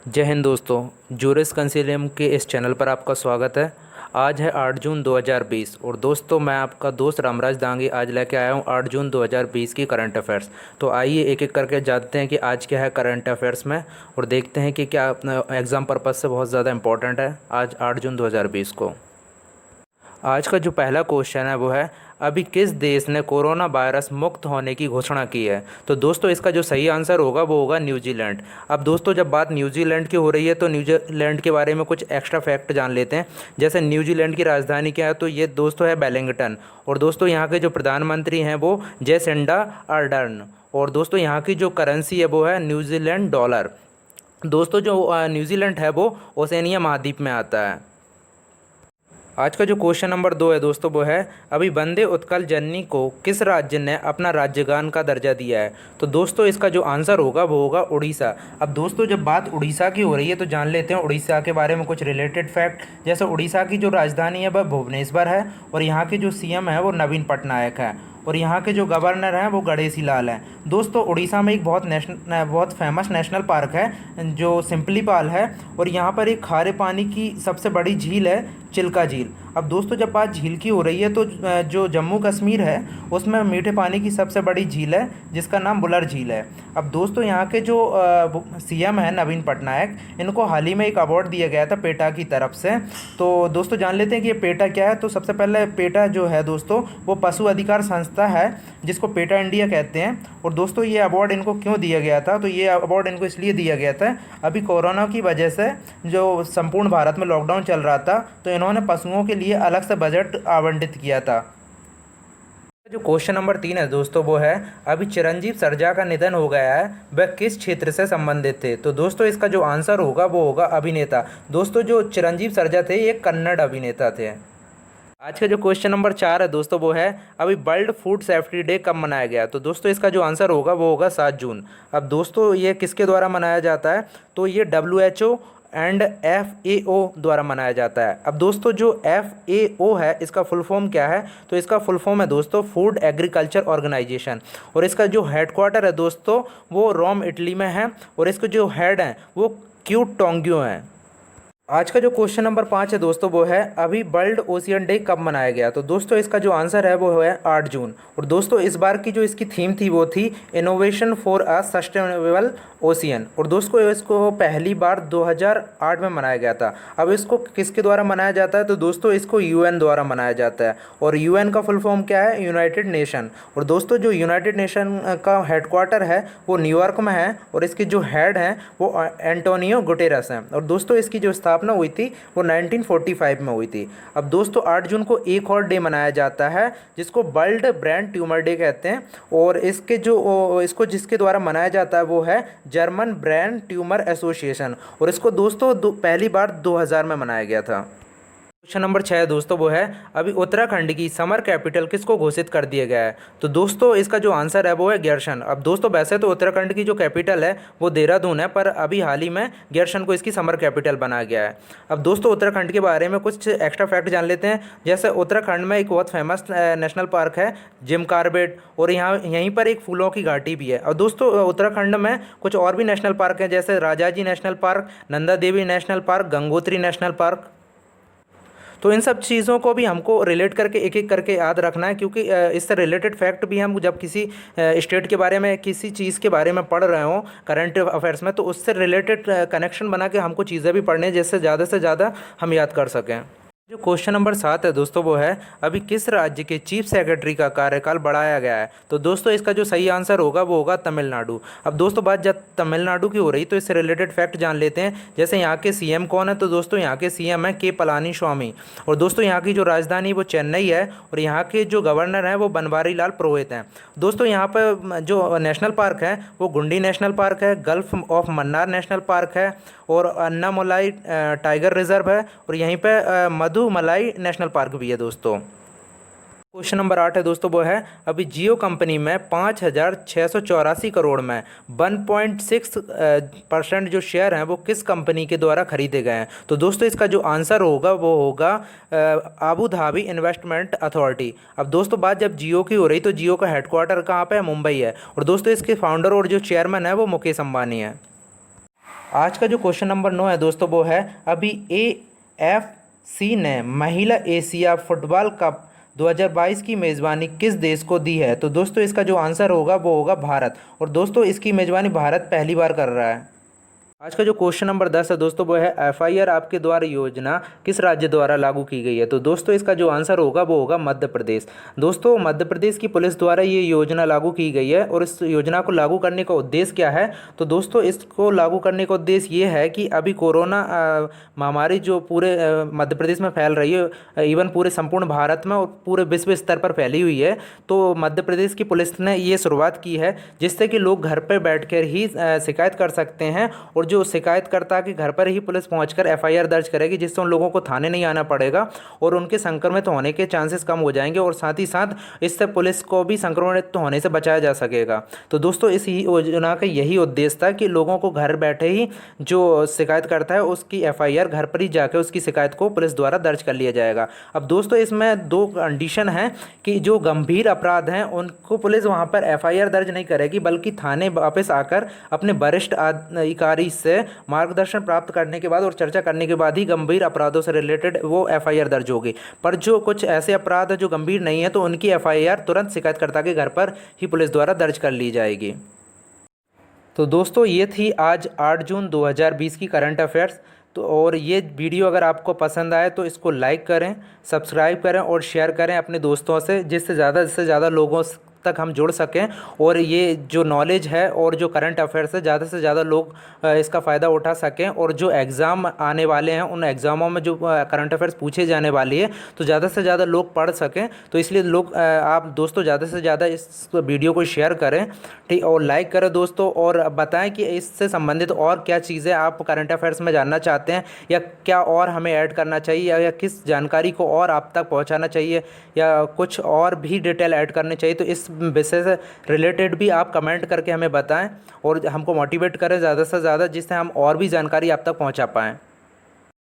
जय हिंद दोस्तों, जूरिस कंसिलियम के इस चैनल पर आपका स्वागत है। आज है 8 जून 2020 और दोस्तों मैं आपका दोस्त रामराज दांगी आज लेके आया हूँ 8 जून 2020 की करंट अफेयर्स। तो आइए एक एक करके जानते हैं कि आज क्या है करंट अफेयर्स में और देखते हैं कि क्या अपना एग्ज़ाम पर्पज़ से बहुत ज़्यादा इंपॉर्टेंट है आज 8 जून 2020 को। आज का जो पहला क्वेश्चन है वो है, अभी किस देश ने कोरोना वायरस मुक्त होने की घोषणा की है। तो दोस्तों इसका जो सही आंसर होगा वो होगा न्यूजीलैंड। अब दोस्तों जब बात न्यूजीलैंड की हो रही है तो न्यूजीलैंड के बारे में कुछ एक्स्ट्रा फैक्ट जान लेते हैं। जैसे न्यूजीलैंड की राजधानी क्या है, तो ये दोस्तों है वेलिंगटन। और दोस्तों यहाँ के जो प्रधानमंत्री हैं वो जेसिंडा आर्डर्न। और दोस्तों यहाँ की जो करेंसी है वो है न्यूजीलैंड डॉलर। दोस्तों जो न्यूजीलैंड है वो ओसेनिया महाद्वीप में आता है। आज का जो क्वेश्चन नंबर 2 है दोस्तों वो है, अभी वंदे उत्कल जननी को किस राज्य ने अपना राज्यगान का दर्जा दिया है। तो दोस्तों इसका जो आंसर होगा वो होगा उड़ीसा। अब दोस्तों जब बात उड़ीसा की हो रही है तो जान लेते हैं उड़ीसा के बारे में कुछ रिलेटेड फैक्ट। जैसे उड़ीसा की जो राजधानी है वह भुवनेश्वर है और यहाँ के जो सीएम है वो नवीन पटनायक है और यहाँ के जो गवर्नर हैं वो गणेशी लाल हैं। दोस्तों उड़ीसा में एक बहुत फेमस नेशनल पार्क है जो सिम्पलीपाल है और यहाँ पर एक खारे पानी की सबसे बड़ी झील है चिल्का झील। अब दोस्तों जब बात झील की हो रही है तो जो जम्मू कश्मीर है उसमें मीठे पानी की सबसे बड़ी झील है जिसका नाम बुलर झील है। अब दोस्तों यहाँ के जो सीएम है नवीन पटनायक, इनको हाल ही में एक अवार्ड दिया गया था पेटा की तरफ से। तो दोस्तों जान लेते हैं कि ये पेटा क्या है। तो सबसे पहले पेटा जो है दोस्तों वो पशु अधिकार संस्था है जिसको पेटा इंडिया कहते हैं। और दोस्तों ये अवार्ड इनको क्यों दिया गया था, तो ये अवार्ड इनको इसलिए दिया गया था अभी कोरोना की वजह से जो संपूर्ण भारत में लॉकडाउन चल रहा था तो इन्होंने पशुओं के लिए अलग से बजट आवंटित किया था। जो क्वेश्चन नंबर 3 है दोस्तों वो है, अभी चिरंजीव सर्जा का निधन हो गया है, वह किस क्षेत्र से संबंधित थे। तो दोस्तों इसका जो आंसर होगा वो होगा अभिनेता। दोस्तों जो चिरंजीव सर्जा थे ये कन्नड़ अभिनेता थे। आज का जो क्वेश्चन नंबर 4 है दोस्तों वो है, अभी वर्ल्ड फूड सेफ्टी डे कब मनाया गया। तो दोस्तों इसका जो आंसर होगा वो होगा 7 जून। अब दोस्तों ये किसके द्वारा मनाया जाता है, तो ये WHO एंड FAO द्वारा मनाया जाता है। अब दोस्तों जो FAO है इसका फुल फॉर्म क्या है, तो इसका फुल फॉर्म है दोस्तों फूड एग्रीकल्चर ऑर्गेनाइजेशन और इसका जो हेडक्वार्टर है दोस्तों वो रोम इटली में है और इसके जो हेड हैं वो क्यू टोंग्यो हैं। आज का जो क्वेश्चन नंबर 5 है दोस्तों वो है, अभी वर्ल्ड ओशियन डे कब मनाया गया। तो दोस्तों इसका जो आंसर है वो है 8 जून। और दोस्तों इस बार की जो इसकी थीम थी वो थी innovation for a sustainable ocean. और दोस्तों इसको पहली बार 2008 में मनाया गया था। अब इसको किसके द्वारा मनाया जाता है, तो दोस्तों इसको UN द्वारा मनाया जाता है और UN का फुल फॉर्म क्या है, यूनाइटेड नेशन। और दोस्तों जो यूनाइटेड नेशन का हेडक्वार्टर है वो न्यूयॉर्क में है और इसके जो हेड हैं वो एंटोनियो गुटेरस हैं। और दोस्तों इसकी जो स्थापना हुई थी वो 1945 में हुई थी। अब दोस्तों 8 जून को एक और डे मनाया जाता है जिसको वर्ल्ड ब्रेन ट्यूमर डे कहते हैं और इसको जिसके द्वारा मनाया जाता है वो है जर्मन ब्रेन ट्यूमर एसोसिएशन और इसको दोस्तों पहली बार 2000 में मनाया गया था। क्वेश्चन नंबर 6 दोस्तों वो है, अभी उत्तराखंड की समर कैपिटल किसको घोषित कर दिया गया है। तो दोस्तों इसका जो आंसर है वो है ग्यरसन। अब दोस्तों वैसे तो उत्तराखंड की जो कैपिटल है वो देहरादून है, पर अभी हाल ही में ग्यरसन को इसकी समर कैपिटल बनाया गया है। अब दोस्तों उत्तराखंड के बारे में कुछ एक्स्ट्रा फैक्ट जान लेते हैं। जैसे उत्तराखंड में एक बहुत फेमस नेशनल पार्क है जिम कॉर्बेट और यहीं पर एक फूलों की घाटी भी है। और दोस्तों उत्तराखंड में कुछ और भी नेशनल पार्क हैं जैसे Rajaji national park, Nanda Devi national park, Gangotri national park. तो इन सब चीज़ों को भी हमको रिलेट करके एक एक करके याद रखना है क्योंकि इससे रिलेटेड फैक्ट भी हम जब किसी स्टेट के बारे में किसी चीज़ के बारे में पढ़ रहे हों करंट अफेयर्स में, तो उससे रिलेटेड कनेक्शन बना के हमको चीज़ें भी पढ़नी है जिससे ज़्यादा से ज़्यादा हम याद कर सकें। जो क्वेश्चन नंबर 7 है दोस्तों वो है, अभी किस राज्य के चीफ सेक्रेटरी का कार्यकाल बढ़ाया गया है। तो दोस्तों इसका जो सही आंसर होगा वो होगा तमिलनाडु। अब दोस्तों बात जब तमिलनाडु की हो रही तो इससे रिलेटेड फैक्ट जान लेते हैं। जैसे यहाँ के सीएम कौन है, तो दोस्तों यहाँ के सीएम है के पलानी स्वामी और दोस्तों यहाँ की जो राजधानी वो चेन्नई है और यहाँ के जो गवर्नर हैं वो बनवारी लाल पुरोहित हैं। दोस्तों यहाँ पर जो नेशनल पार्क है वो गुंडी नेशनल पार्क है, gulf of Mannar national park है और अन्नामलाई टाइगर रिजर्व है और यहीं पे मधुमलाई नेशनल पार्क भी है दोस्तों। क्वेश्चन नंबर 8 है दोस्तों वो है, अभी जियो कंपनी में 5,684 करोड़ में 1.6% जो शेयर हैं वो किस कंपनी के द्वारा खरीदे गए हैं। तो दोस्तों इसका जो आंसर होगा वो होगा आबू धाबी इन्वेस्टमेंट अथॉरिटी। अब दोस्तों बात जब जियो की हो रही तो जियो का हेडक्वार्टर कहाँ पे है, मुंबई है और दोस्तों इसके फाउंडर और जो चेयरमैन है वो मुकेश अंबानी है। आज का जो क्वेश्चन नंबर 9 है दोस्तों वो है, अभी AFC ने महिला एशिया फुटबॉल कप 2022 की मेज़बानी किस देश को दी है। तो दोस्तों इसका जो आंसर होगा वो होगा भारत। और दोस्तों इसकी मेज़बानी भारत पहली बार कर रहा है। आज का जो क्वेश्चन नंबर 10 है दोस्तों वो है, FIR आपके द्वारा योजना किस राज्य द्वारा लागू की गई है। तो दोस्तों इसका जो आंसर होगा वो होगा मध्य प्रदेश। दोस्तों मध्य प्रदेश की पुलिस द्वारा ये योजना लागू की गई है। और इस योजना को लागू करने का उद्देश्य क्या है। तो दोस्तों इसको लागू करने का उद्देश्य ये है कि अभी कोरोना महामारी जो पूरे मध्य प्रदेश में फैल रही है, इवन पूरे संपूर्ण भारत में और पूरे विश्व स्तर पर फैली हुई है। तो मध्य प्रदेश की पुलिस ने ये शुरुआत की है जिससे कि लोग घर पर बैठकर ही शिकायत कर सकते हैं। और जो शिकायतकर्ता के घर पर ही पुलिस पहुंचकर FIR दर्ज करेगी, जिससे उन लोगों को थाने नहीं आना पड़ेगा और उनके संक्रमित होने के चांसेस कम हो जाएंगे। और साथ ही साथ इससे पुलिस को भी संक्रमित होने से बचाया जा सकेगा। तो दोस्तों इस योजना का यही उद्देश्य था कि लोगों को घर बैठे ही जो शिकायत करता है उसकी FIR घर पर ही जाकर उसकी शिकायत को पुलिस द्वारा दर्ज कर लिया जाएगा। अब दोस्तों इसमें दो कंडीशन है कि जो गंभीर अपराध हैं उनको पुलिस वहाँ पर FIR दर्ज नहीं करेगी, बल्कि थाने वापस आकर अपने वरिष्ठ अधिकारी से मार्गदर्शन प्राप्त करने के बाद और चर्चा करने के बाद ही गंभीर अपराधों से रिलेटेड वो FIR दर्ज होगी। पर जो कुछ ऐसे अपराध है जो गंभीर नहीं है तो उनकी FIR तुरंत शिकायतकर्ता के घर पर ही पुलिस द्वारा दर्ज कर ली जाएगी। तो दोस्तों ये थी आज 8 जून 2020 की करंट अफेयर्स। तो और ये वीडियो अगर आपको पसंद आए तो इसको लाइक करें, सब्सक्राइब करें और शेयर करें अपने दोस्तों से, जिससे ज़्यादा लोगों तक हम जुड़ सकें। और ये जो नॉलेज है और जो करंट अफेयर्स है ज़्यादा से ज़्यादा लोग इसका फ़ायदा उठा सकें। और जो एग्ज़ाम आने वाले हैं उन एग्ज़ामों में जो करंट अफेयर्स पूछे जाने वाली है तो ज़्यादा से ज़्यादा लोग पढ़ सकें। तो इसलिए लोग आप दोस्तों ज़्यादा से ज़्यादा इस वीडियो को शेयर करें, ठीक, और लाइक करें दोस्तों। और बताएं कि इससे संबंधित और क्या चीज़ें आप करंट अफेयर्स में जानना चाहते हैं, या क्या और हमें ऐड करना चाहिए, या किस जानकारी को और आप तक पहुँचाना चाहिए, या कुछ और भी डिटेल ऐड करनी चाहिए। तो इस विषय से रिलेटेड भी आप कमेंट करके हमें बताएं और हमको मोटिवेट करें ज़्यादा से ज़्यादा, जिससे हम और भी जानकारी आप तक पहुंचा पाएं।